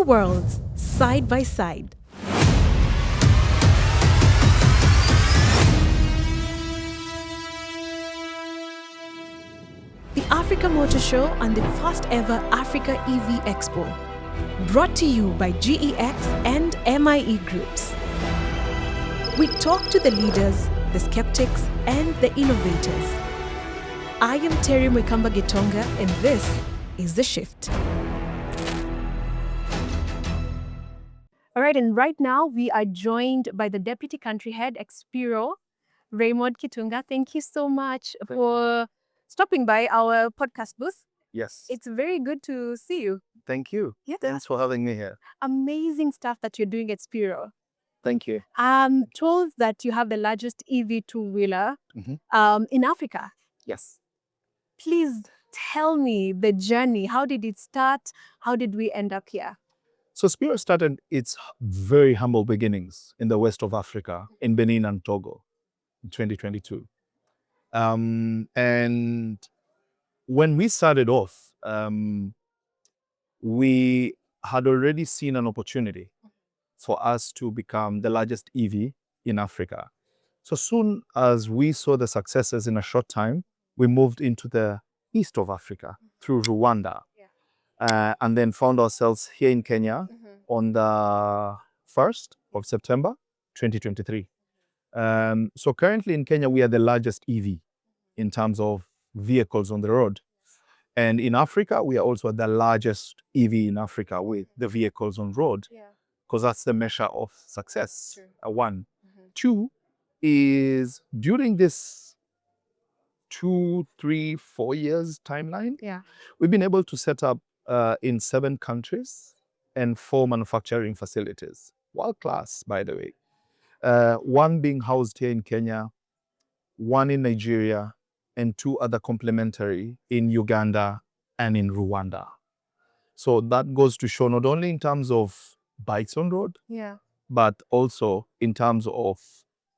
worlds side by side. The Africa Motor Show and the first ever Africa EV Expo. Brought to you by GEX and MIE Groups. We talk to the leaders, the skeptics, and the innovators. I am Terry Mwikamba Gitonga, and this is The Shift. All right, and right now we are joined by the Deputy Country Head Spiro, Raymond Kitunga. Thank you so much for stopping by our podcast booth. Yes. It's very good to see you. Thank you. Yeah. Thanks for having me here. Amazing stuff that you're doing at Spiro. Thank you. I'm told that you have the largest EV two-wheeler in Africa. Yes. Please tell me the journey. How did it start? How did we end up here? So Spiro started its very humble beginnings in the west of Africa, in Benin and Togo, in 2022. And when we started off, we had already seen an opportunity for us to become the largest EV in Africa. So soon as we saw the successes in a short time, we moved into the east of Africa through Rwanda, and then found ourselves here in Kenya on the 1st of September, 2023. So currently in Kenya, we are the largest EV in terms of vehicles on the road. And in Africa, we are also the largest EV in Africa with the vehicles on road, because that's the measure of success. One. Two is during this 2, 3, 4 years timeline, we've been able to set up in 7 countries and 4 manufacturing facilities. World class, by the way. One being housed here in Kenya, 1 in Nigeria, and 2 other complementary in Uganda and in Rwanda. So that goes to show not only in terms of bikes on road, but also in terms of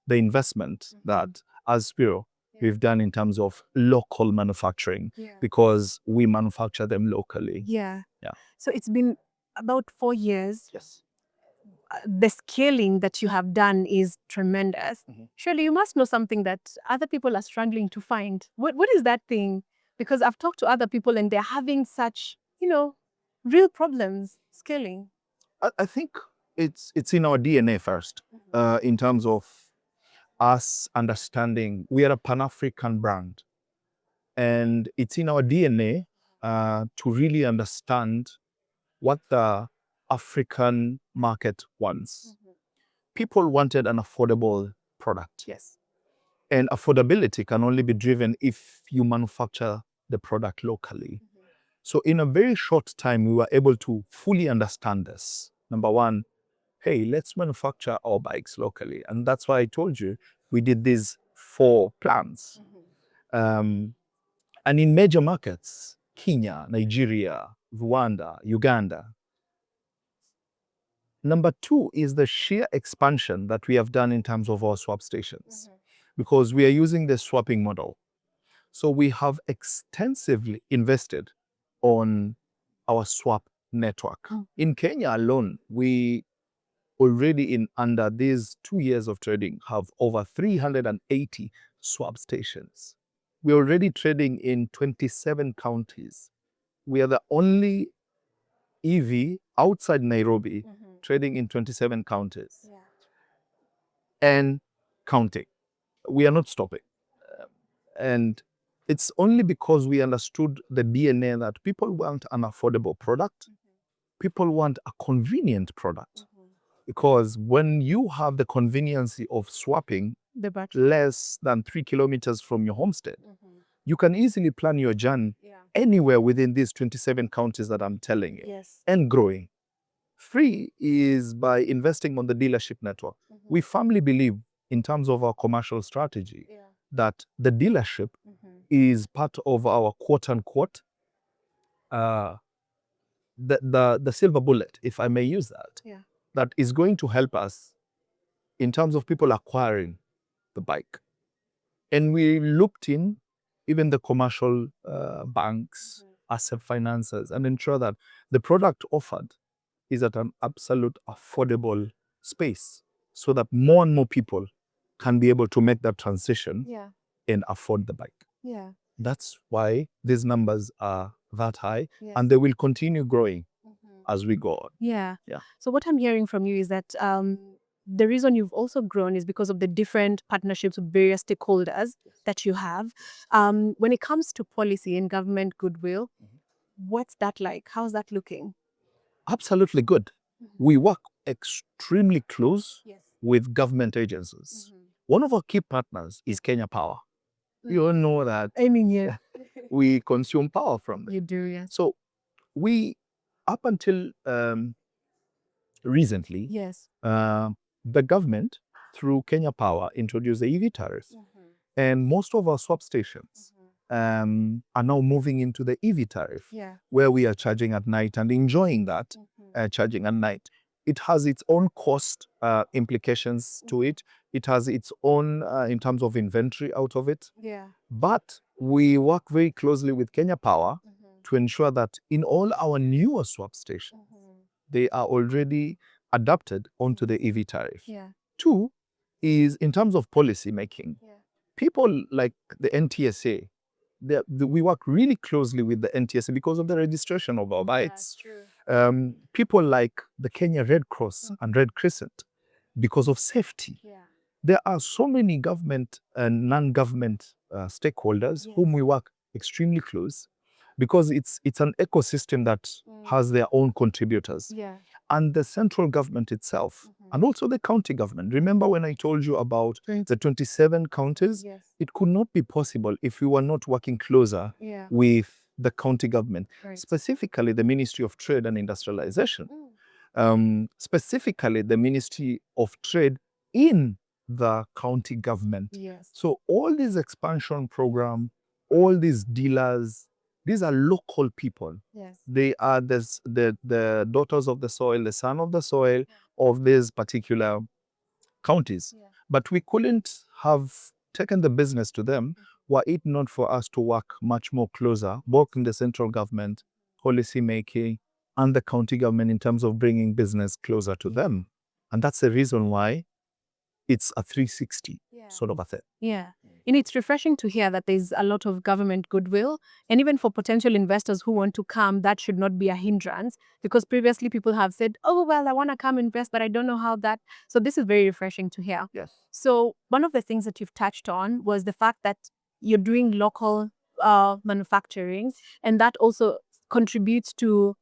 the investment that as Spiro we've done in terms of local manufacturing, because we manufacture them locally. So it's been about 4 years. Yes. The scaling that you have done is tremendous. Surely you must know something that other people are struggling to find. What is that thing? Because I've talked to other people and they're having such, real problems scaling. I think it's in our DNA first, in terms of us understanding we are a Pan-African brand. And it's in our DNA to really understand what the African market wants. People wanted an affordable product. Yes. And affordability can only be driven if you manufacture the product locally. So in a very short time, we were able to fully understand this. Number one, hey, let's manufacture our bikes locally. And that's why I told you we did these 4 plants. And in major markets, Kenya, Nigeria, Rwanda, Uganda. Number 2 is the sheer expansion that we have done in terms of our swap stations, because we are using the swapping model. So we have extensively invested on our swap network. In Kenya alone, we already in under these 2 years of trading have over 380 swap stations. We're already trading in 27 counties. We are the only EV outside Nairobi trading in 27 counties and counting. We are not stopping. And it's only because we understood the DNA that people want an affordable product. People want a convenient product. Because when you have the convenience of swapping less than 3 kilometers from your homestead, you can easily plan your journey anywhere within these 27 counties that I'm telling you, and growing. 3 is by investing on the dealership network. We firmly believe in terms of our commercial strategy that the dealership is part of our quote unquote the silver bullet, if I may use that, that is going to help us in terms of people acquiring the bike. And we looked in even the commercial banks, asset financiers, and ensure that the product offered is at an absolute affordable space so that more and more people can be able to make that transition and afford the bike. That's why these numbers are that high, and they will continue growing as we go on. Yeah. Yeah. So what I'm hearing from you is that the reason you've also grown is because of the different partnerships with various stakeholders that you have. When it comes to policy and government goodwill, what's that like? How's that looking? Absolutely good. We work extremely close Yes. with government agencies. One of our key partners is Kenya Power. You all know that I mean, yeah. we consume power from them. You do, yes. So we, up until recently, Yes. the government, through Kenya Power, introduced the EV tariff. And most of our swap stations are now moving into the EV tariff, where we are charging at night and enjoying that charging at night. It has its own cost implications to it. It has its own in terms of inventory out of it. But we work very closely with Kenya Power to ensure that in all our newer swap stations, they are already adapted onto the EV tariff. Two is in terms of policy making. People like the NTSA, we work really closely with the NTSA because of the registration of our bikes. People like the Kenya Red Cross and Red Crescent, because of safety. There are so many government and non-government stakeholders whom we work extremely close, because it's an ecosystem that has their own contributors. And the central government itself, and also the county government. Remember when I told you about the 27 counties? It could not be possible if we were not working closer with the county government, specifically the Ministry of Trade and Industrialization, specifically the Ministry of Trade in the county government. So all these expansion program, all these dealers, these are local people. They are the daughters of the soil, the son of the soil of these particular counties. But we couldn't have taken the business to them were it not for us to work much more closer, both in the central government, policy making, and the county government in terms of bringing business closer to them. And that's the reason why it's a 360 sort of a thing. Yeah. And it's refreshing to hear that there's a lot of government goodwill. And even for potential investors who want to come, that should not be a hindrance. Because previously people have said, oh, well, I want to come invest, but I don't know how that. So this is very refreshing to hear. Yes. So one of the things that you've touched on was the fact that you're doing local manufacturing. And that also contributes to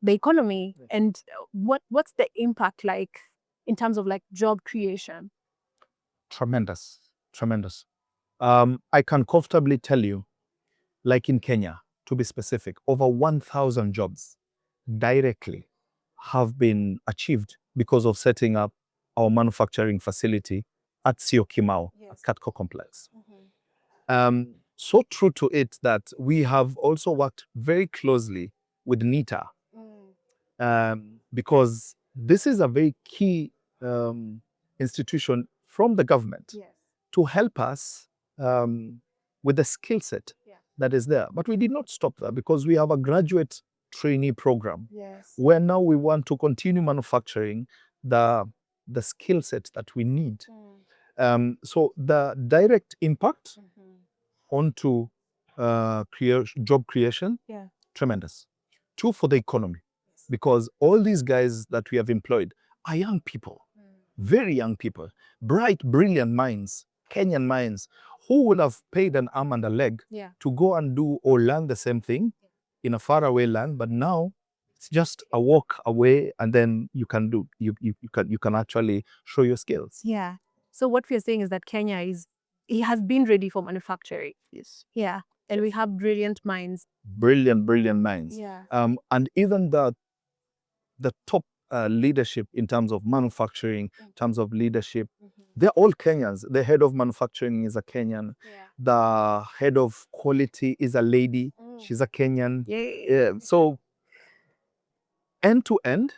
the economy. And what's the impact like in terms of like job creation? Tremendous. I can comfortably tell you, like in Kenya, to be specific, over 1,000 jobs directly have been achieved because of setting up our manufacturing facility at Syokimau, at Katko Complex. So true to it that we have also worked very closely with NITA, because this is a very key institution from the government to help us with the skill set that is there. But we did not stop there, because we have a graduate trainee program where now we want to continue manufacturing the skill set that we need. So the direct impact onto job creation, tremendous. Two, for the economy, because all these guys that we have employed are young people, very young people, bright, brilliant minds, Kenyan minds, who would have paid an arm and a leg to go and do or learn the same thing in a faraway land. But now it's just a walk away, and then you can actually show your skills. Yeah. So what we're saying is that Kenya has been ready for manufacturing. Yes. Yeah. And we have brilliant minds. Brilliant minds. Yeah. And even the top leadership in terms of manufacturing, in terms of leadership, they're all Kenyans. The head of manufacturing is a Kenyan. The head of quality is a lady. She's a Kenyan. So end to end,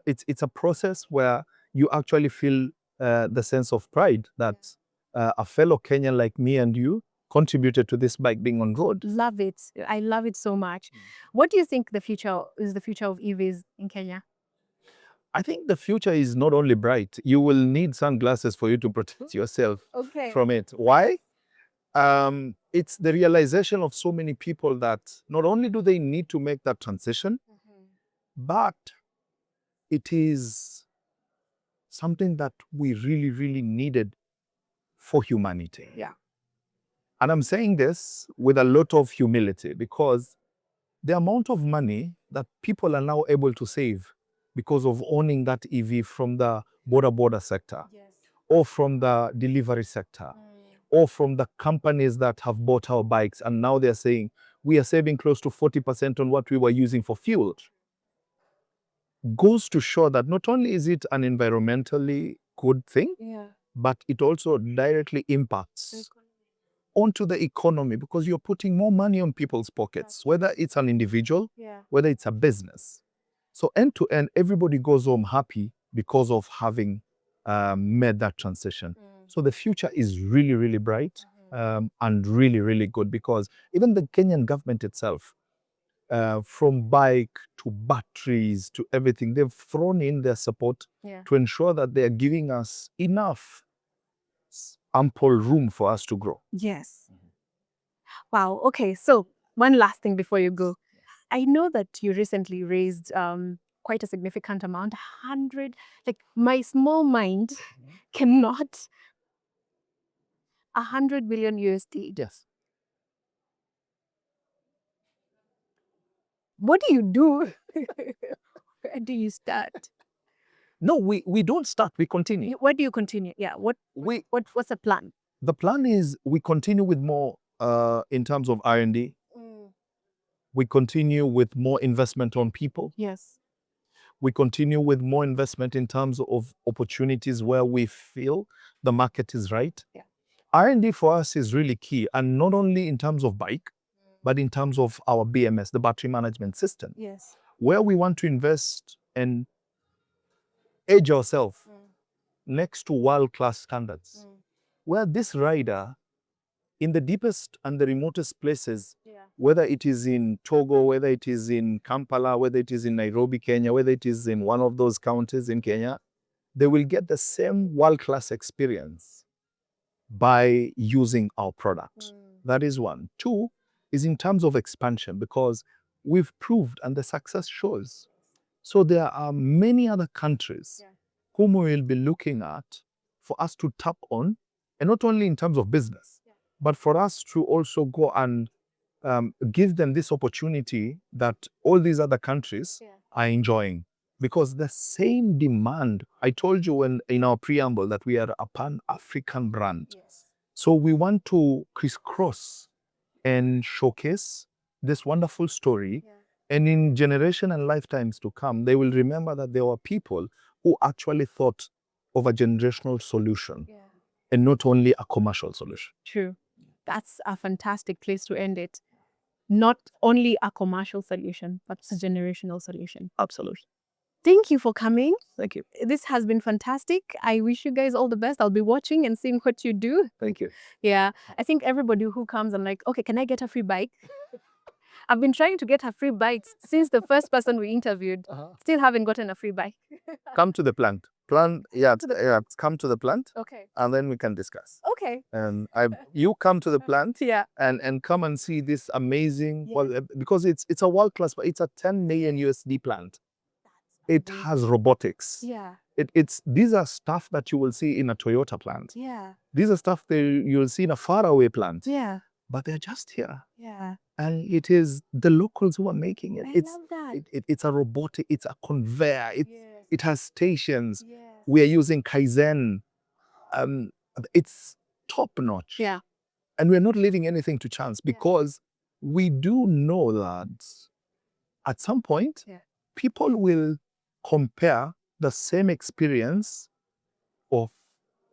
it's a process where you actually feel the sense of pride that a fellow Kenyan like me and you contributed to this bike being on road. Love it. I love it so much. What do you think the future of EVs in Kenya? I think the future is not only bright. You will need sunglasses for you to protect yourself from it. Why? It's the realization of so many people that not only do they need to make that transition, but it is something that we really, really needed for humanity. Yeah. And I'm saying this with a lot of humility because the amount of money that people are now able to save because of owning that EV from the border sector, or from the delivery sector, or from the companies that have bought our bikes, and now they're saying we are saving close to 40% on what we were using for fuel, goes to show that not only is it an environmentally good thing, but it also directly impacts onto the economy because you're putting more money on people's pockets, whether it's an individual, whether it's a business. So end to end, everybody goes home happy because of having made that transition. So the future is really, really bright and really, really good because even the Kenyan government itself, from bike to batteries to everything, they've thrown in their support to ensure that they're giving us enough ample room for us to grow. Yes. Wow. Okay. So one last thing before you go. I know that you recently raised quite a significant amount, 100, like my small mind cannot, 100 billion USD. Yes. What do you do? Where do you start? No, we don't start, we continue. Where do you continue? Yeah. What's the plan? The plan is we continue with more in terms of R&D. We continue with more investment on people. Yes. We continue with more investment in terms of opportunities where we feel the market is right. Yeah. R&D for us is really key, and not only in terms of bike, but in terms of our BMS, the battery management system, Yes. where we want to invest and edge ourselves next to world-class standards, where this rider in the deepest and the remotest places, whether it is in Togo, whether it is in Kampala, whether it is in Nairobi, Kenya, whether it is in one of those counties in Kenya, they will get the same world-class experience by using our product. That is one. Two is in terms of expansion, because we've proved and the success shows. So there are many other countries whom we will be looking at for us to tap on, and not only in terms of business, but for us to also go and give them this opportunity that all these other countries are enjoying. Because the same demand, I told you in our preamble that we are a pan-African brand. So we want to crisscross and showcase this wonderful story. And in generation and lifetimes to come, they will remember that there were people who actually thought of a generational solution and not only a commercial solution. True. That's a fantastic place to end it. Not only a commercial solution, but it's a generational solution. Absolutely. Thank you for coming. Thank you. This has been fantastic. I wish you guys all the best. I'll be watching and seeing what you do. Thank you. Yeah. I think everybody who comes, I'm like, okay, can I get a free bike? I've been trying to get a free bike since the first person we interviewed. Still haven't gotten a free bike. Come to the plant. Come to the plant. Okay. And then we can discuss. Okay. And you come to the plant. Yeah. And come and see this amazing, well, because it's a world-class, but it's a 10 million USD plant. It has robotics. Yeah. These are stuff that you will see in a Toyota plant. Yeah. These are stuff that you'll see in a faraway plant. Yeah. But they're just here. Yeah. And it is the locals who are making it. I love that. It's a robotic, it's a conveyor. It has stations. Yes. We are using Kaizen. It's top notch. Yeah. And we're not leaving anything to chance, because we do know that at some point, people will compare the same experience of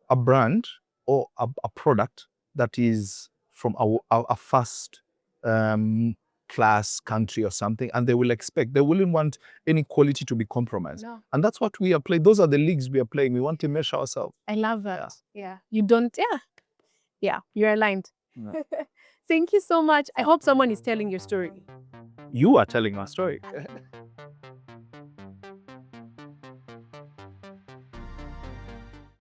a brand or a product that is from a first class country or something, and they wouldn't want any quality to be compromised. No. And that's what we are playing. Those are the leagues we are playing. We want to measure ourselves. I love that. Yeah. You don't, yeah, you're aligned. Yeah. Thank you so much. I hope someone is telling your story. You are telling our story.